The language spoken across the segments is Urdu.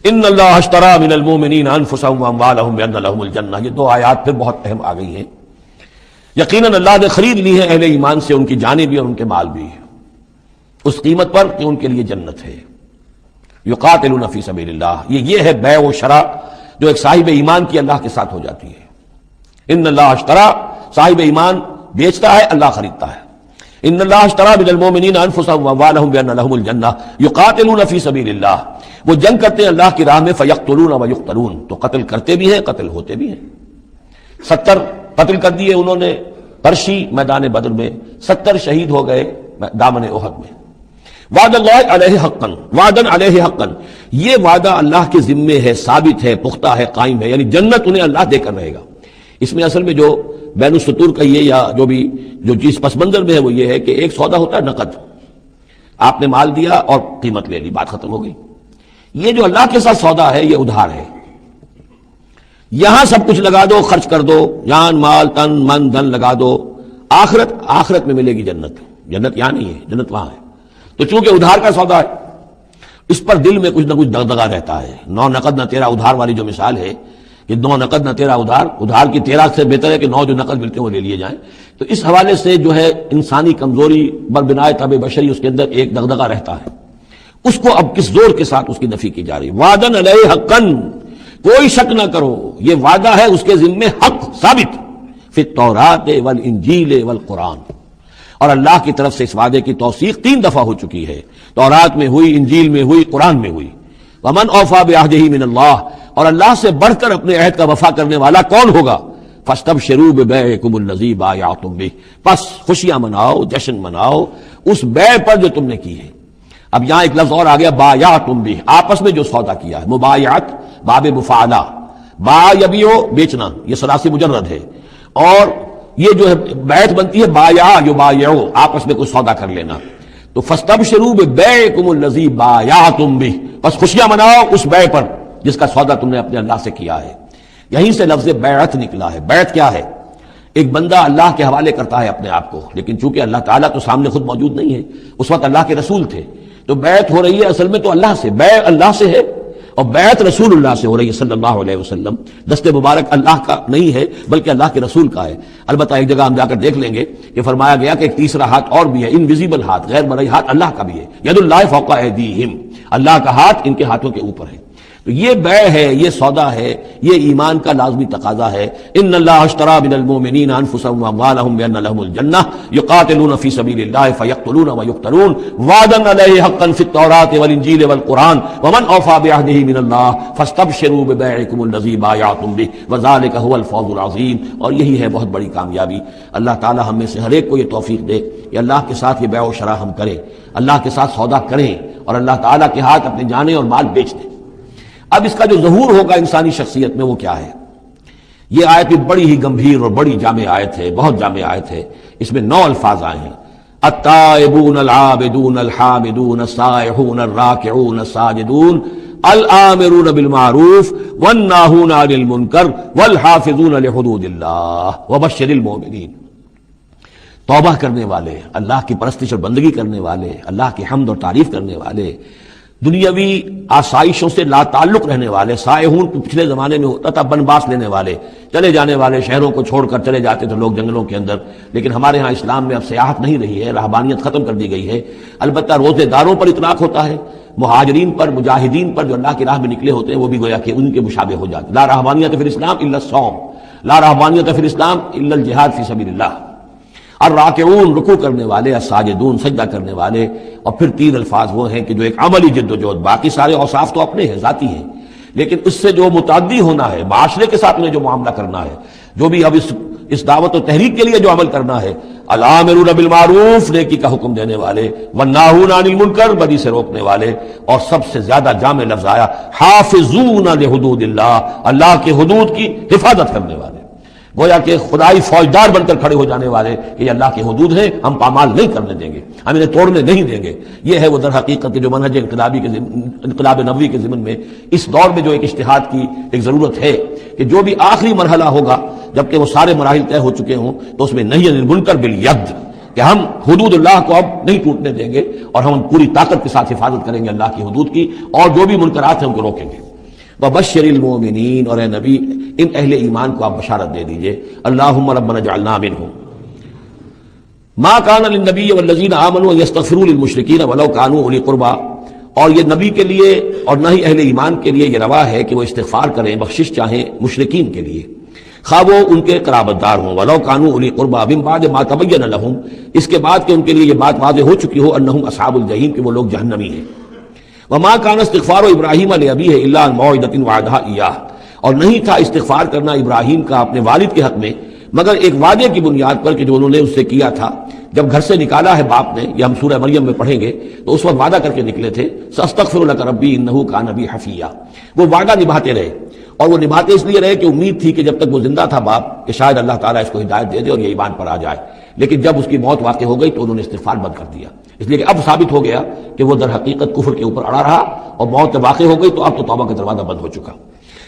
ان اللہ اشتری من المؤمنین انفسهم واموالهم بان لهم الجنہ، یہ دو آیات پھر بہت اہم آ گئی ہیں۔ یقیناً اللہ نے خرید لی ہے اہل ایمان سے ان کی جانیں بھی اور ان کے مال بھی، اس قیمت پر کہ ان کے لیے جنت ہے۔ یقاتلون فی سبیل اللہ، یہ ہے بیع و شراء جو ایک صاحب ایمان کی اللہ کے ساتھ ہو جاتی ہے۔ ان اللہ اشتری، صاحب ایمان بیچتا ہے، اللہ خریدتا ہے۔ ان اللہ اشتری من المؤمنین انفسهم واموالهم بان لهم الجنہ یقاتلون فی سبیل اللہ، وہ جنگ کرتے ہیں اللہ کی راہ میں، فیقتلون ویقتلون، تو قتل کرتے بھی ہیں قتل ہوتے بھی ہیں۔ 70 قتل کر دیے انہوں نے پرشی میدان بدر میں، 70 شہید ہو گئے دامن احد میں۔ وعد اللہ علیہ حقا، وعدن علیہ حقا، یہ وعدہ اللہ کے ذمے ہے، ثابت ہے، پختہ ہے، قائم ہے، یعنی جنت انہیں اللہ دے کر رہے گا۔ اس میں اصل میں جو بین السطور کا یہ یا جو چیز پس منظر میں ہے وہ یہ ہے کہ ایک سودا ہوتا ہے نقد، آپ نے مال دیا اور قیمت لے لی، بات ختم ہو گئی۔ یہ جو اللہ کے ساتھ سودا ہے یہ ادھار ہے، یہاں سب کچھ لگا دو، خرچ کر دو، جان مال تن من دھن لگا دو، آخرت میں ملے گی جنت۔ جنت یہاں نہیں ہے، جنت وہاں ہے۔ تو چونکہ ادھار کا سودا ہے، اس پر دل میں کچھ نہ کچھ دغدغہ رہتا ہے۔ نو نقد نہ تیرا ادھار والی جو مثال ہے کہ 9 نقد نہ تیرا ادھار، ادھار کی 13 سے بہتر ہے کہ 9 جو نقد ملتے ہیں وہ لے لیے جائیں۔ تو اس حوالے سے جو ہے انسانی کمزوری بر بنائے طبع بشری، اس کے اندر ایک دغدغہ رہتا ہے، اس کو اب کس زور کے ساتھ اس کی نفی کی جا رہی۔ وعدن علیہ حقا، کوئی شک نہ کرو یہ وعدہ ہے اس کے ذمے حق ثابت، فی التوراۃ والانجیل والقرآن، اور اللہ کی طرف سے اس وعدے کی توثیق 3 دفعہ ہو چکی ہے، تورات میں ہوئی، انجیل میں ہوئی، قرآن میں ہوئی۔ ومن اوفی بعہدہ من اللہ، اور اللہ سے بڑھ کر اپنے عہد کا وفا کرنے والا کون ہوگا؟ فاستبشروا ببیعکم الذی بایعتم بہ، پس خوشیاں مناؤ، جشن مناؤ اس بیع پر جو تم نے کی ہے۔ اب یہاں ایک لفظ اور آ گیا، بایعتم بہ، آپس میں جو سودا کیا ہے، مبایعت باب مفاعلہ، با یبیع بیچنا، یہ ثلاثی مجرد ہے، اور یہ جو ہے بیعت بنتی ہے بایع یبایع، آپس میں کوئی سودا کر لینا۔ تو فاستبشروا ببیعکم الذی بایعتم بہ، بس خوشیاں مناؤ اس بیع پر جس کا سودا تم نے اپنے اللہ سے کیا ہے۔ یہیں سے لفظ بیعت نکلا ہے۔ بیعت کیا ہے؟ ایک بندہ اللہ کے حوالے کرتا ہے اپنے آپ کو، لیکن چونکہ اللہ تعالیٰ تو سامنے خود موجود نہیں ہے، اس وقت اللہ کے رسول تھے، تو بیعت ہو رہی ہے اصل میں تو اللہ سے، بیع اللہ سے ہے اور بیعت رسول اللہ سے ہو رہی ہے صلی اللہ علیہ وسلم۔ دست مبارک اللہ کا نہیں ہے بلکہ اللہ کے رسول کا ہے۔ البتہ ایک جگہ ہم جا کر دیکھ لیں گے کہ فرمایا گیا کہ ایک تیسرا ہاتھ اور بھی ہے، انویزیبل ہاتھ، غیر مرئی ہاتھ اللہ کا بھی ہے، ید اللہ فوق ایدیہم، اللہ کا ہاتھ ان کے ہاتھوں کے اوپر ہے۔ تو یہ بیع ہے، یہ سودا ہے، یہ ایمان کا لازمی تقاضا ہے۔ ان اللہ اشتری من المؤمنین انفسهم واموالهم بان لهم الجنہ یقاتلون فی سبیل اللہ فیقتلون ویقتلون وعدا علیہ حقا فی التوراۃ والانجیل والقرآن ومن اوفی بعہدہ من اللہ فاستبشروا ببیعکم الذی بایعتم بہ وذلک هو الفوز العظیم۔ اور یہی ہے بہت بڑی کامیابی۔ اللہ تعالی ہم میں سے ہر ایک کو یہ توفیق دے کہ اللہ کے ساتھ یہ بیع و شراء ہم کریں، اللہ کے ساتھ سودا کریں اور اللہ تعالی کے ہاتھ اپنی جانیں اور مال بیچ دیں۔ اب اس کا جو ظہور ہوگا انسانی شخصیت میں وہ کیا ہے؟ یہ آیت بھی بڑی ہی گمبھیر اور بڑی جامع آیت ہے، بہت جامع آیت ہے۔ اس میں 9 الفاظ آئے ہیں، التائبون العابدون الحامدون السائحون الراکعون الساجدون الآمرون بالمعروف والناہون عن المنکر والحافظون لحدود اللہ وبشر المؤمنین۔ توبہ کرنے والے، اللہ کی پرستش اور بندگی کرنے والے، اللہ کی حمد اور تعریف کرنے والے، دنیاوی آسائشوں سے لا تعلق رہنے والے، سائحون پچھلے زمانے میں ہوتا تھا بنواس لینے والے، چلے جانے والے، شہروں کو چھوڑ کر چلے جاتے تھے لوگ جنگلوں کے اندر، لیکن ہمارے ہاں اسلام میں اب سیاحت نہیں رہی ہے، رہبانیت ختم کر دی گئی ہے۔ البتہ روزے داروں پر اطلاق ہوتا ہے، مہاجرین پر، مجاہدین پر جو اللہ کی راہ میں نکلے ہوتے ہیں وہ بھی گویا کہ ان کے مشابہ ہو جاتے۔ لا رہبانیت فی الاسلام الا الصوم، لا رہبانیت فی الاسلام الا الجہاد فی سبیل اللہ۔ الراکعون رکوع کرنے والے، الساجدون سجدہ کرنے والے، اور پھر 3 الفاظ وہ ہیں کہ جو ایک عملی جد و جہد، باقی سارے اوصاف تو اپنے ہیں، ذاتی ہیں، لیکن اس سے جو متعدی ہونا ہے، معاشرے کے ساتھ میں جو معاملہ کرنا ہے، جو بھی اب اس دعوت و تحریک کے لیے جو عمل کرنا ہے، الآمرون بالمعروف نیکی کا حکم دینے والے، والناہون عن المنکر بدی سے روکنے والے، اور سب سے زیادہ جامع لفظ آیا حافظون لحدود اللہ، اللہ کے حدود کی حفاظت کرنے والے، گویا کہ خدائی فوجدار بن کر کھڑے ہو جانے والے کہ یہ اللہ کے حدود ہیں، ہم پامال نہیں کرنے دیں گے، ہم انہیں توڑنے نہیں دیں گے۔ یہ ہے وہ در حقیقت جو منہج انقلاب نبوی کے ضمن میں اس دور میں جو ایک اجتہاد کی ایک ضرورت ہے کہ جو بھی آخری مرحلہ ہوگا جبکہ وہ سارے مراحل طے ہو چکے ہوں تو اس میں نہی عن المنکر بالید، کہ ہم حدود اللہ کو اب نہیں ٹوٹنے دیں گے اور ہم پوری طاقت کے ساتھ حفاظت کریں گے اللہ کی حدود کی، اور جو بھی منکرات ہیں ان کو روکیں گے۔ وبشر المؤمنین، اور اے نبی ان اہل ایمان کو آپ بشارت دے دیجئے، اللہم ربنا اجعلنا منہم۔ ما کان للنبی والذین آمنوا ان یستغفروا للمشرکین ولو کانوا اولی قربی، اور یہ نبی کے لیے اور نہ ہی اہل ایمان کے لیے یہ روا ہے کہ وہ استغفار کریں، بخشش چاہیں مشرکین کے لیے، خواہ وہ ان کے قرابت دار ہوں، ولو کانوا اولی قربی من بعد ما تبین لہم، اس کے بعد کہ ان کے لیے یہ بات واضح ہو چکی ہو انہم اصحاب الجحیم، کہ وہ لوگ جہنمی ہیں۔ وما کان استغفار ابراہیم لابیہ الا عن موعدۃ وعدہا ایاہ، اور نہیں تھا استغفار کرنا ابراہیم کا اپنے والد کے حق میں مگر ایک وعدے کی بنیاد پر کہ جو انہوں نے اس سے کیا تھا جب گھر سے نکالا ہے باپ نے، یہ ہم سورہ مریم میں پڑھیں گے، تو اس وقت وعدہ کر کے نکلے تھے، ساستغفر لک ربی انہ کان بی حفیہ، وہ وعدہ نبھاتے رہے، اور وہ نبھاتے اس لیے رہے کہ امید تھی کہ جب تک وہ زندہ تھا باپ کہ شاید اللہ تعالیٰ اس کو ہدایت دے دے اور یہ ایمان پر آ جائے، لیکن جب اس کی موت واقع ہو گئی تو انہوں نے استغفار بند کر دیا، اس لیے کہ اب ثابت ہو گیا کہ وہ در حقیقت کفر کے اوپر اڑا رہا اور موت واقع ہو گئی تو اب تو توبہ کا دروازہ بند ہو چکا۔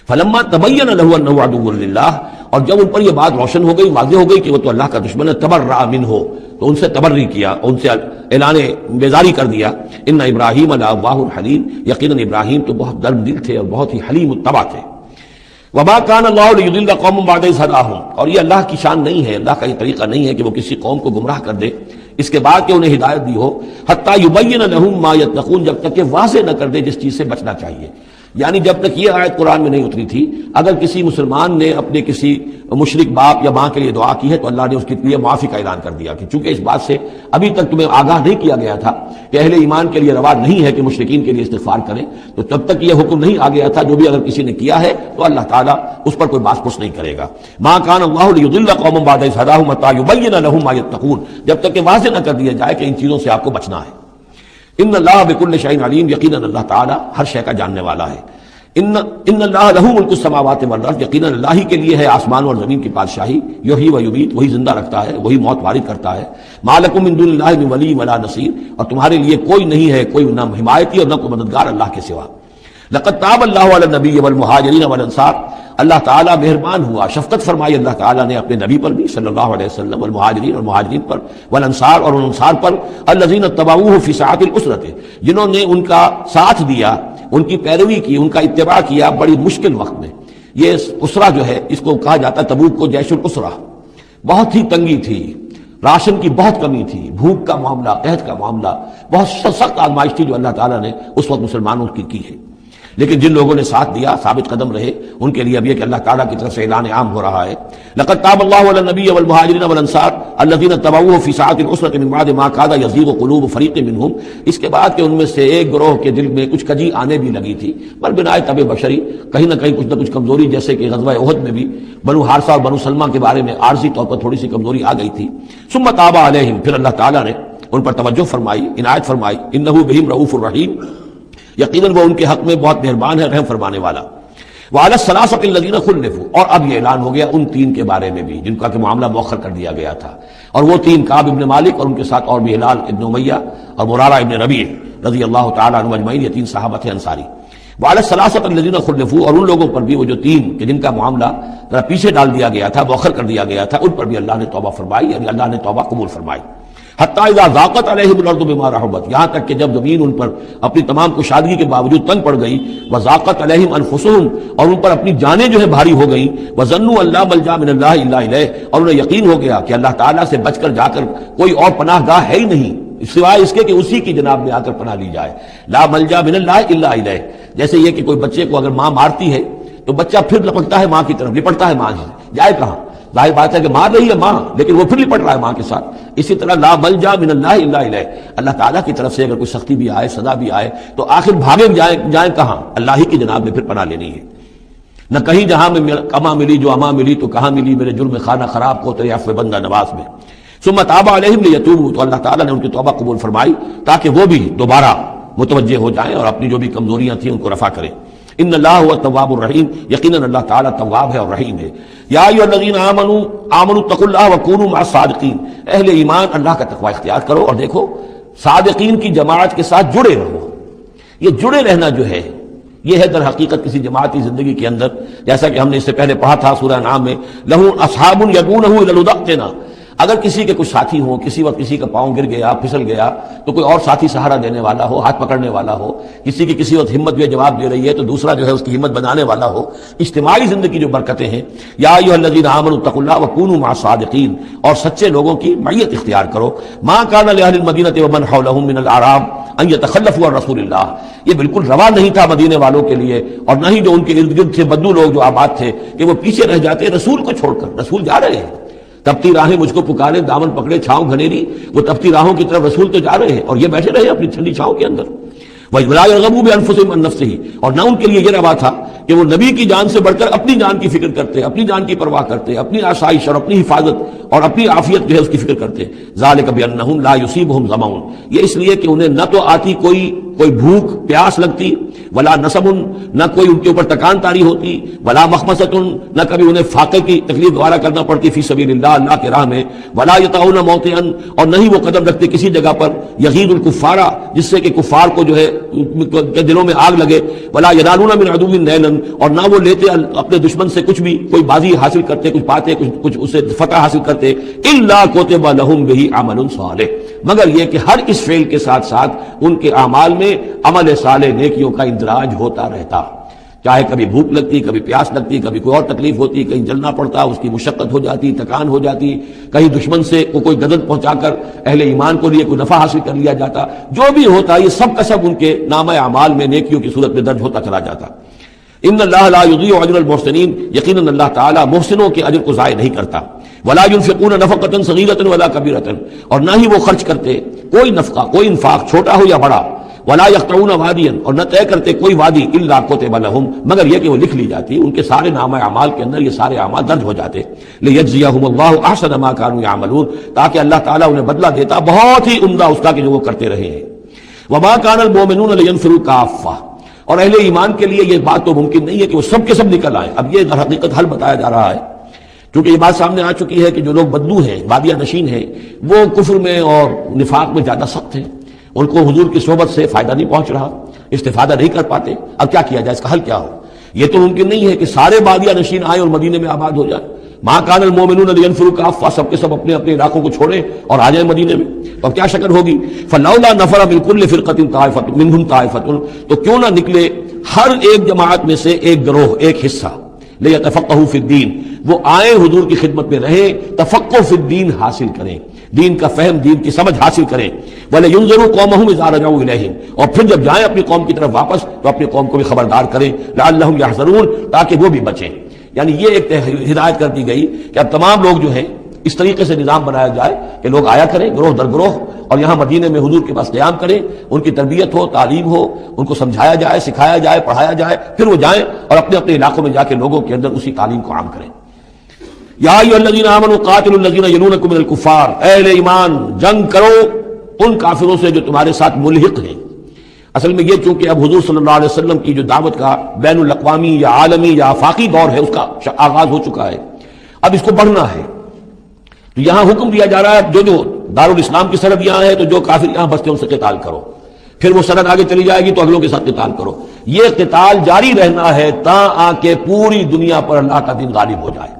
فلما تبین له انه عدو للہ، اور جب ان پر یہ بات روشن ہو گئی، واضح ہو گئی کہ وہ تو اللہ کا دشمن ہے، تبرأ منہ، تو ان سے تبری کیا، ان سے اعلان بیزاری کر دیا۔ ان ابراہیم لأواہ حلیم، یقیناً ابراہیم تو بہت نرم دل تھے اور بہت ہی حلیم الطبع تھے۔ وما کان اللہ لیضل قوما بعد اذ ہداہم، اور یہ اللہ کی شان نہیں ہے، اللہ کا یہ طریقہ نہیں ہے کہ وہ کسی قوم کو گمراہ کر دے اس کے بعد کہ انہیں ہدایت دی ہو، حتی یبین لہم ما یتقون، جب تک کہ واضح نہ کر دے جس چیز سے بچنا چاہیے۔ یعنی جب تک یہ آیت قرآن میں نہیں اتری تھی، اگر کسی مسلمان نے اپنے کسی مشرک باپ یا ماں کے لیے دعا کی ہے تو اللہ نے اس کے لیے معافی کا اعلان کر دیا کہ چونکہ اس بات سے ابھی تک تمہیں آگاہ نہیں کیا گیا تھا کہ اہل ایمان کے لیے روا نہیں ہے کہ مشرکین کے لیے استغفار کریں، تو تب تک یہ حکم نہیں آ گیا تھا، جو بھی اگر کسی نے کیا ہے تو اللہ تعالیٰ اس پر کوئی باس پرس نہیں کرے گا۔ ما کان اللہ لیضل قوما بعد اذ ہداہم حتی یبین لہم ما یتقون، جب تک کہ واضح نہ کر دیا جائے کہ ان چیزوں سے آپ کو بچنا ہے۔ ان اللہ بکل شیء علیم، یقیناً اللہ تعالیٰ ہر شے کا جاننے والا ہے۔ ان اللہ لہ ملک السماوات والارض، یقیناً اللہ ہی کے لیے ہے آسمان اور زمین کی بادشاہی، یحیی و یمیت، وہی زندہ رکھتا ہے، وہی موت وارد کرتا ہے۔ ما لکم من دون اللہ من ولی ولا نصیر، اور تمہارے لیے کوئی نہیں ہے، کوئی نہ حمایتی اور نہ کوئی مددگار اللہ کے سوا۔ لقد تاب اللہ علی النبی والمہاجرین والانصار، اللہ تعالیٰ مہربان ہوا، شفقت فرمائی اللہ تعالیٰ نے اپنے نبی پر بھی صلی اللہ علیہ وسلم، والمہاجرین اور مہاجرین پر، والانصار اور ان انصار پر، الذین اتبعوہ فی ساعۃ العسرۃ، جنہوں نے ان کا ساتھ دیا، ان کی پیروی کی، ان کا اتباع کیا بڑی مشکل وقت میں۔ یہ اسرہ جو ہے اس کو کہا جاتا ہے تبوک کو جیش الاسرہ، بہت ہی تنگی تھی، راشن کی بہت کمی تھی، بھوک کا معاملہ، قحط کا معاملہ، بہت سخت آزمائش تھی جو اللہ تعالیٰ نے اس وقت مسلمانوں کی ہے، لیکن جن لوگوں نے ساتھ دیا، ثابت قدم رہے، ان کے لیے اب یہ کہ اللہ تعالیٰ کی طرف سے اعلان عام ہو رہا ہے۔ لقد تاب اللہ علی النبی والمہاجرین والانصار الذین اتبعوہ فی ساعۃ العسرۃ من بعد ما کاد یزیغ قلوب فریق منہم، اس کے بعد کہ ان میں سے ایک گروہ کے دل میں کچھ کجی آنے بھی لگی تھی، بل بنائے طب بشری، کہیں نہ کچھ کمزوری، جیسے کہ غزوہ احد میں بھی بنو حارثہ اور بنو سلمہ کے بارے میں عارضی طور پر تھوڑی سی کمزوری آ گئی تھی۔ ثم تاب علیہم، پھر اللہ تعالیٰ نے ان پر توجہ فرمائی، عنایت فرمائی، انہ بہم رؤوف الرحیم، یقیناً وہ ان کے حق میں بہت مہربان ہے، رحم فرمانے والا۔ وعلی الثلاثۃ الذین خلفوا، اور اب یہ اعلان ہو گیا ان تین کے بارے میں بھی جن کا کہ معاملہ مؤخر کر دیا گیا تھا، اور وہ تین کعب ابن مالک اور ان کے ساتھ اور بھی ہلال ابن امیہ اور مرارہ ابن ربیع رضی اللہ تعالیٰ عنہ اجمعین، یہ تین صحابہ تھے انصاری۔ وعلی الثلاثۃ الذین خلفوا، اور ان لوگوں پر بھی وہ جو تین کہ جن کا معاملہ ذرا پیچھے ڈال دیا گیا تھا، مؤخر کر دیا گیا تھا، ان پر بھی اللہ نے توبہ فرمائی، یعنی اللہ نے توبہ قبول فرمائی۔ حتیٰ اذا ضاقت علیہم الارض بما رحبت، یہاں تک کہ جب زمین ان پر اپنی تمام کشادگی کے باوجود تنگ پڑ گئی، وضاقت علیہم انفسہم، اور ان پر اپنی جانیں جو ہے بھاری ہو گئیں، وظنوا ان لا ملجا من اللہ الا الیہ، اور انہیں یقین ہو گیا کہ اللہ تعالیٰ سے بچ کر جا کر کوئی اور پناہ گاہ ہے ہی نہیں سوائے اس کے کہ اسی کی جناب میں آ کر پناہ لی جائے۔ لا ملجا من اللہ الا الیہ، جیسے یہ کہ کوئی بچے کو اگر ماں مارتی ہے تو بچہ پھر لپکتا ہے ماں کی طرف، لپٹتا ہے ماں سے، جائے کہاں؟ ظاہر بات ہے کہ مار رہی ہے ماں، لیکن وہ پھر لپٹ رہا ہے ماں کے ساتھ۔ اسی طرح لا ملجا من اللہ الا الیہ، اللہ تعالیٰ کی طرف سے اگر کوئی سختی بھی آئے، سزا بھی آئے، تو آخر بھاگے جائیں کہاں؟ اللہ ہی کی جناب میں پھر پناہ لینی ہے۔ نہ کہیں جہاں میں کما ملی جو اما ملی تو کہاں ملی میرے جرم خانہ خراب کو تیرے عفو بندہ نواز میں۔ ثم تاب علیہم لیتوبوا، تو اللہ تعالیٰ نے ان کی توبہ قبول فرمائی تاکہ وہ بھی دوبارہ متوجہ ہو جائیں اور اپنی جو بھی کمزوریاں تھیں ان کو رفع کریں۔ ان اللہ هو التواب الرحیم، یقیناً اللہ تعالیٰ تواب ہے اور رحیم ہے۔ یا ایھا الذین آمنوا اتقوا اللہ وکونوا مع الصادقین، اہل ایمان اللہ کا تقوی اختیار کرو اور دیکھو صادقین کی جماعت کے ساتھ جڑے رہو۔ یہ جڑے رہنا جو ہے یہ ہے در حقیقت کسی جماعتی زندگی کے اندر، جیسا کہ ہم نے اس سے پہلے پڑھا تھا سورہ انعام میں، لہ اصحاب یدعونہ الی الہدی ائتنا، اگر کسی کے کچھ ساتھی ہوں، کسی وقت کسی کا پاؤں گر گیا، پھسل گیا، تو کوئی اور ساتھی سہارا دینے والا ہو، ہاتھ پکڑنے والا ہو، کسی کی کسی وقت ہمت جو جواب دے رہی ہے تو دوسرا جو ہے اس کی ہمت بنانے والا ہو، اجتماعی زندگی جو برکتیں ہیں. یا ایھا الذین آمنوا اتقوا اللہ وکونوا مع الصادقین، اور سچے لوگوں کی معیت اختیار کرو. ما کان لأہل المدینۃ ومن حولهم من الاعراب ان یتخلفوا عن رسول اللہ، یہ بالکل روا نہیں تھا مدینے والوں کے لیے اور نہ ہی جو ان کے ارد گرد تھے بدو لوگ جو آباد تھے کہ وہ پیچھے رہ جاتے رسول کو چھوڑ کر. رسول جا رہے ہیں، تپتی راہیں مجھ کو پکارے، دامن پکڑے چھاؤں گھنیری، وہ تپتی راہوں کی طرف رسول تو جا رہے ہیں اور یہ بیٹھے رہے اپنی ٹھنڈی چھاؤں کے اندر. وَلَا يَرْغَبُوا بِأَنفُسِهِمْ عَن نَفْسِهِ، اور نہ ان کے لیے یہ روا تھا کہ وہ نبی کی جان سے بڑھ کر اپنی جان کی فکر کرتے، اپنی جان کی پرواہ کرتے، اپنی آسائش اور اپنی حفاظت اور اپنی عافیت جو ہے اس کی فکر کرتے. ذَلِكَ بِأَنَّهُمْ لَا يُصِيبُهُمْ ظَمَأٌ، یہ اس لیے کہ انہیں نہ تو آتی کوئی بھوک پیاس لگتی، ولا نصب، نہ کوئی ان کے اوپر تکان تاری ہوتی، ولا مخمصۃ، نہ کبھی انہیں فاقے کی تکلیف گوارا کرنا پڑتی فی سبیل اللہ، اللہ کے راہ میں، ولا یطعون موطئا، اور نہ ہی وہ قدم رکھتے کسی جگہ پر یغیظ الکفار، جس سے کہ کفار کو جو ہے کے دلوں میں آگ لگے، ولا ینالون من عدو نیلا، اور نہ وہ لیتے اپنے دشمن سے کچھ بھی کوئی بازی حاصل کرتے، کچھ پاتے، کچھ اسے فتح حاصل کرتے، الا کتب لهم به عمل صالح، مگر یہ کہ ہر اس فعل کے ساتھ ساتھ ان کے اعمال میں عمل صالح نیکیوں کا اندراج ہوتا رہتا. چاہے کبھی بھوک لگتی، کبھی پیاس لگتی، کبھی کوئی اور تکلیف ہوتی، کہیں جلنا پڑتا، اس کی مشقت ہو جاتی، تکان ہو جاتی، کہیں دشمن سے کوئی گدن پہنچا کر اہل ایمان کو لیے کوئی نفع حاصل کر لیا جاتا، جو بھی ہوتا یہ سب کا سب ان کے نامہ اعمال میں نیکیوں کی صورت میں درج ہوتا چلا جاتا. ان اللہ لا یضیع اجر المحسنین، یقیناً اللہ تعالیٰ محسنوں کے اجر کو ضائع نہیں کرتا. ولا ينفقون نفقة صغيرة ولا كبيرة، اور نہ ہی وہ خرچ کرتے کوئی نفقہ، کوئی انفاق چھوٹا ہو یا بڑا. ولا يقطعون واديا، اور نہ طے کرتے کوئی وادی الا كتب لهم، مگر یہ کہ وہ لکھ لی جاتی، ان کے سارے نامہ اعمال کے اندر یہ سارے اعمال درج ہو جاتے. ليجزيهم الله احسن ما كانوا يعملون، تاکہ اللہ تعالیٰ انہیں بدلہ دیتا بہت ہی عمدہ اس کا کہ جو وہ کرتے رہے ہیں. وما كان المؤمنون لينفروا كافة، اور اہل ایمان کے لیے یہ بات تو ممکن نہیں ہے کہ وہ سب کے سب نکل آئیں. اب یہ در حقیقت حل بتایا جا رہا ہے، کیونکہ یہ بات سامنے آ چکی ہے کہ جو لوگ بدو ہیں، بادیہ نشین ہیں، وہ کفر میں اور نفاق میں زیادہ سخت ہیں، ان کو حضور کی صحبت سے فائدہ نہیں پہنچ رہا، استفادہ نہیں کر پاتے. اب کیا کیا جائے، اس کا حل کیا ہو؟ یہ تو ممکن نہیں ہے کہ سارے بادیہ نشین آئیں اور مدینے میں آباد ہو جائیں. ما کان المؤمنون لینفروا کافہ، سب کے سب اپنے اپنے علاقوں کو چھوڑیں اور آ جائیں مدینے میں، تو اب کیا شکل ہوگی؟ فلولا نفر من كل فرقة طائفة منهم طائفة، تو کیوں نہ نکلے ہر ایک جماعت میں سے ایک گروہ، ایک حصہ، لیتفقهوا فی الدین، وہ آئیں حضور کی خدمت میں رہیں، تفقہ فی الدین حاصل کریں، دین کا فہم، دین کی سمجھ حاصل کریں. وَلَيُنذِرُوا قَوْمَهُمْ إِذَا رَجَعُوا إِلَيْهِمْ، اور پھر جب جائیں اپنی قوم کی طرف واپس تو اپنی قوم کو بھی خبردار کریں. لَعَلَّهُمْ يَحْذَرُونَ، تاکہ وہ بھی بچیں. یعنی یہ ایک ہدایت کر دی گئی کہ اب تمام لوگ جو ہیں اس طریقے سے نظام بنایا جائے کہ لوگ آیا کریں گروہ در گروہ، اور یہاں مدینے میں حضور کے پاس قیام کریں، ان کی تربیت ہو، تعلیم ہو، ان کو سمجھایا جائے، سکھایا جائے، پڑھایا جائے، پھر وہ جائیں اور اپنے اپنے علاقوں میں جا کے لوگوں کے اندر اسی تعلیم کو عام کریں. یا ایھا الذین آمنوا قاتلوا الذین یلونکم من الکفار، اہل ایمان جنگ کرو ان کافروں سے جو تمہارے ساتھ ملحق ہیں. اصل میں یہ چونکہ اب حضور صلی اللہ علیہ وسلم کی جو دعوت کا بین الاقوامی یا عالمی یا آفاقی دور ہے، اس کا آغاز ہو چکا ہے، اب اس کو بڑھنا ہے. تو یہاں حکم دیا جا رہا ہے جو دارالاسلام کی سرحد یہاں ہے تو جو کافر یہاں بستے ان سے قتال کرو، پھر وہ سرحد آگے چلی جائے گی تو اگلوں کے ساتھ قتال کرو. یہ قتال جاری رہنا ہے تا آ کے پوری دنیا پر اللہ کا دین غالب ہو جائے.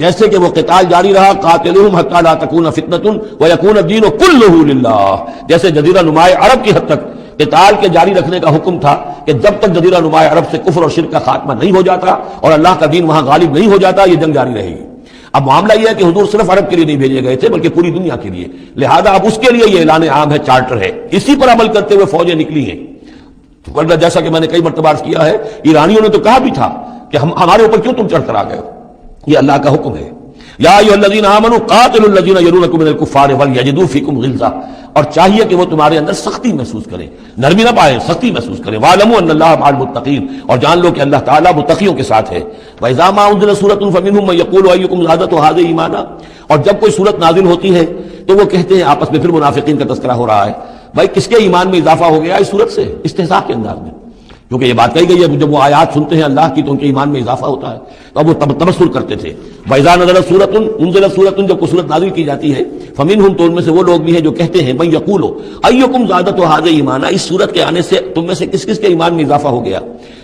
جیسے کہ وہ قتال جاری رہا قاتلہم حتی لا تکون فتنۃ ویکون الدین کلہ للہ، جیسے جزیرہ نما عرب کی حد تک قتال کے جاری رکھنے کا حکم تھا کہ جب تک جزیرہ نما عرب سے کفر اور شرک کا خاتمہ نہیں ہو جاتا اور اللہ کا دین وہاں غالب نہیں ہو جاتا، یہ جنگ جاری رہے گی. اب معاملہ یہ ہے کہ حضور صرف عرب کے لیے نہیں بھیجے گئے تھے بلکہ پوری دنیا کے لیے، لہذا اب اس کے لیے یہ اعلان عام ہے، چارٹر ہے، اسی پر عمل کرتے ہوئے فوجیں نکلی ہیں. ورنہ جیسا کہ میں نے کئی مرتبہ عرض کیا ہے، ایرانیوں نے تو کہا بھی تھا کہ ہمارے اوپر کیوں تم چڑھ کر آ گئے ہو، یہ اللہ کا حکم ہے. یا ایھا الذین آمنوا قاتلوا الذین یلونکم من الکفار ولیجدوا فیکم غلظہ، اور چاہیے کہ وہ تمہارے اندر سختی محسوس کریں، نرمی نہ پائیں، سختی محسوس کریں. واعلموا ان اللہ مع المتقین، اور جان لو کہ اللہ تعالیٰ متقیوں کے ساتھ ہے. وَإِذَا مَا أُنزِلَتْ سُورَةٌ فَمِنْهُم مَّن يَقُولُ أَيُّكُمْ زَادَتْهُ هَٰذِهِ ایمانا، اور جب کوئی سورت نازل ہوتی ہے تو وہ کہتے ہیں آپس میں، پھر منافقین کا تذکرہ ہو رہا ہے، بھائی کس کے ایمان میں اضافہ ہو گیا اس سورت سے، استہزاء کے انداز میں، کیونکہ یہ بات کہی گئی ہے جب وہ آیات سنتے ہیں اللہ کی تو ان کے ایمان میں اضافہ ہوتا ہے، تو اب وہ تبصر کرتے تھے. وَإِذَا نَزَلَتْ سُورَةٌ أُنزِلَتْ سُورَةٌ، جب کوئی سورت نازل کی جاتی ہے، فَمِنْهُمْ، تو ان میں سے وہ لوگ بھی ہیں جو کہتے ہیں مَن يَقُولُ أَيُّكُمْ زَادَتْهُ هَٰذِهِ ایمانا، اس سورت کے آنے سے تم میں سے کس کس کے ایمان میں اضافہ ہو گیا.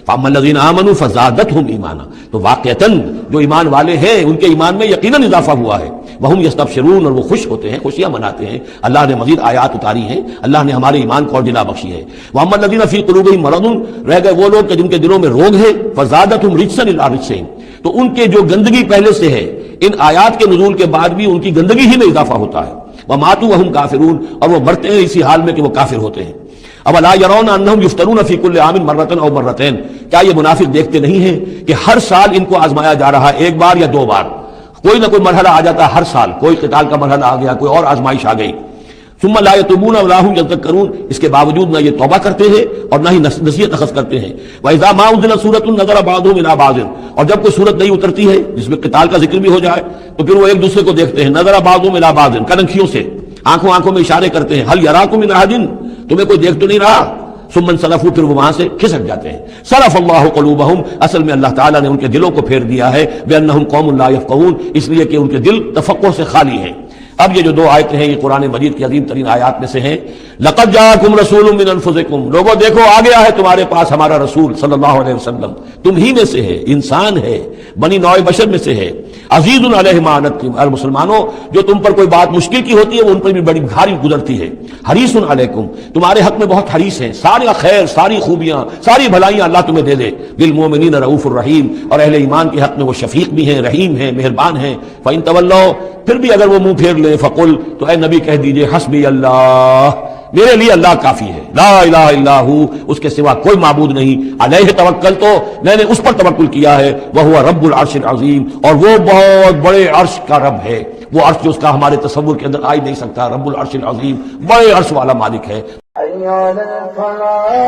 فَأَمَّا الَّذِينَ آمَنُوا فَزَادَتْهُمْ ایمانا، تو واقعتاً جو ایمان والے ہیں ان کے ایمان میں یقیناً اضافہ ہوا ہے. وہم یستبشرون، اور وہ خوش ہوتے ہیں، خوشیاں مناتے ہیں۔ اللہ نے مزید آیات اتاری ہیں، اللہ نے ہمارے ایمان کو اور جلا بخشی ہے۔ وَأَمَّا الَّذِينَ فِي قُلُوبِهِم مَرَضٌ، رہ گئے وہ لوگ کہ جن کے دلوں میں روگ ہے، فَزَادَتْهُمْ رِجْسًا إِلَىٰ رِجْسِهِمْ، تو ان کے جو گندگی پہلے سے ہے ان آیات کے نزول کے بعد بھی ان کی گندگی ہی میں اضافہ ہوتا ہے۔ وَمَاتُوا وَهُمْ كَافِرُونَ، اور وہ مرتے ہیں اسی حال میں کہ وہ کافر ہوتے ہیں۔ اولا يرون انهم يفترون في كل عام مرة او مرتين، کیا یہ منافق دیکھتے نہیں ہیں کہ ہر سال ان کو آزمایا جا رہا ہے، ایک بار یا دو بار، کوئی نہ کوئی مرحلہ آ جاتا ہے ہر سال، کوئی قتال کا مرحلہ آ گیا، کوئی اور آزمائش آ گئی۔ ثم لا يتوبون ولا هم يذكرون، اس کے باوجود نہ یہ توبہ کرتے ہیں اور نہ ہی نصیحت اخذ کرتے ہیں۔ واذا ما انزلت سورة نظر بعضهم الى بعض، اور جب کوئی سورت نہیں اترتی ہے جس میں قتال کا ذکر بھی ہو جائے تو پھر وہ ایک دوسرے کو دیکھتے ہیں، نظر بعضهم الى بعض، کنکھیوں سے، آنکھوں میں اشارے کرتے ہیں، هل يراكم من احد، تمہیں کوئی دیکھ تو نہیں رہا؟ ثم انصرفوا، پھر وہ وہاں سے کھسک جاتے ہیں۔ صرف اللہ قلوبہم، اصل میں اللہ تعالیٰ نے ان کے دلوں کو پھیر دیا ہے، بأنہم قوم لا یفقہون، اس لیے کہ ان کے دل تفقہ سے خالی ہیں۔ اب یہ جو دو آیتیں ہیں یہ قرآن مجید کی عظیم ترین آیات میں سے ہیں۔ لقد جاءکم رسول من انفسکم، لوگوں دیکھو آ گیا ہے تمہارے پاس ہمارا رسول صلی اللہ علیہ وسلم، تم ہی میں سے ہے، انسان ہے، بنی نوع بشر میں سے ہے۔ عزیز علیہ ما عنتم، اور مسلمانوں جو تم پر کوئی بات مشکل کی ہوتی ہے وہ ان پر بھی بڑی بھاری گزرتی ہے۔ حریص علیکم، تمہارے حق میں بہت حریص ہیں، سارا خیر، ساری خوبیاں، ساری بھلائیاں اللہ تمہیں دے دے۔ بالمؤمنین رؤوف الرحیم، اور اہل ایمان کے حق میں وہ شفیق بھی ہیں، رحیم ہیں، مہربان ہیں۔ فإن تولوا، پھر بھی اگر وہ منہ پھیر لیں، فقل، تو اے نبی کہہ دیجئے، حسبی اللہ، میرے لیے اللہ کافی ہے، لا الہ الا ہو، اس کے سوا کوئی معبود نہیں، علیہ توکل، تو میں نے اس پر توکل کیا ہے، وہو رب العرش العظیم، اور وہ بہت بڑے عرش کا رب ہے، وہ عرش جو اس کا ہمارے تصور کے اندر آ ہی نہیں سکتا، رب العرش العظیم، بڑے عرش والا مالک ہے۔ حی علی الفلاح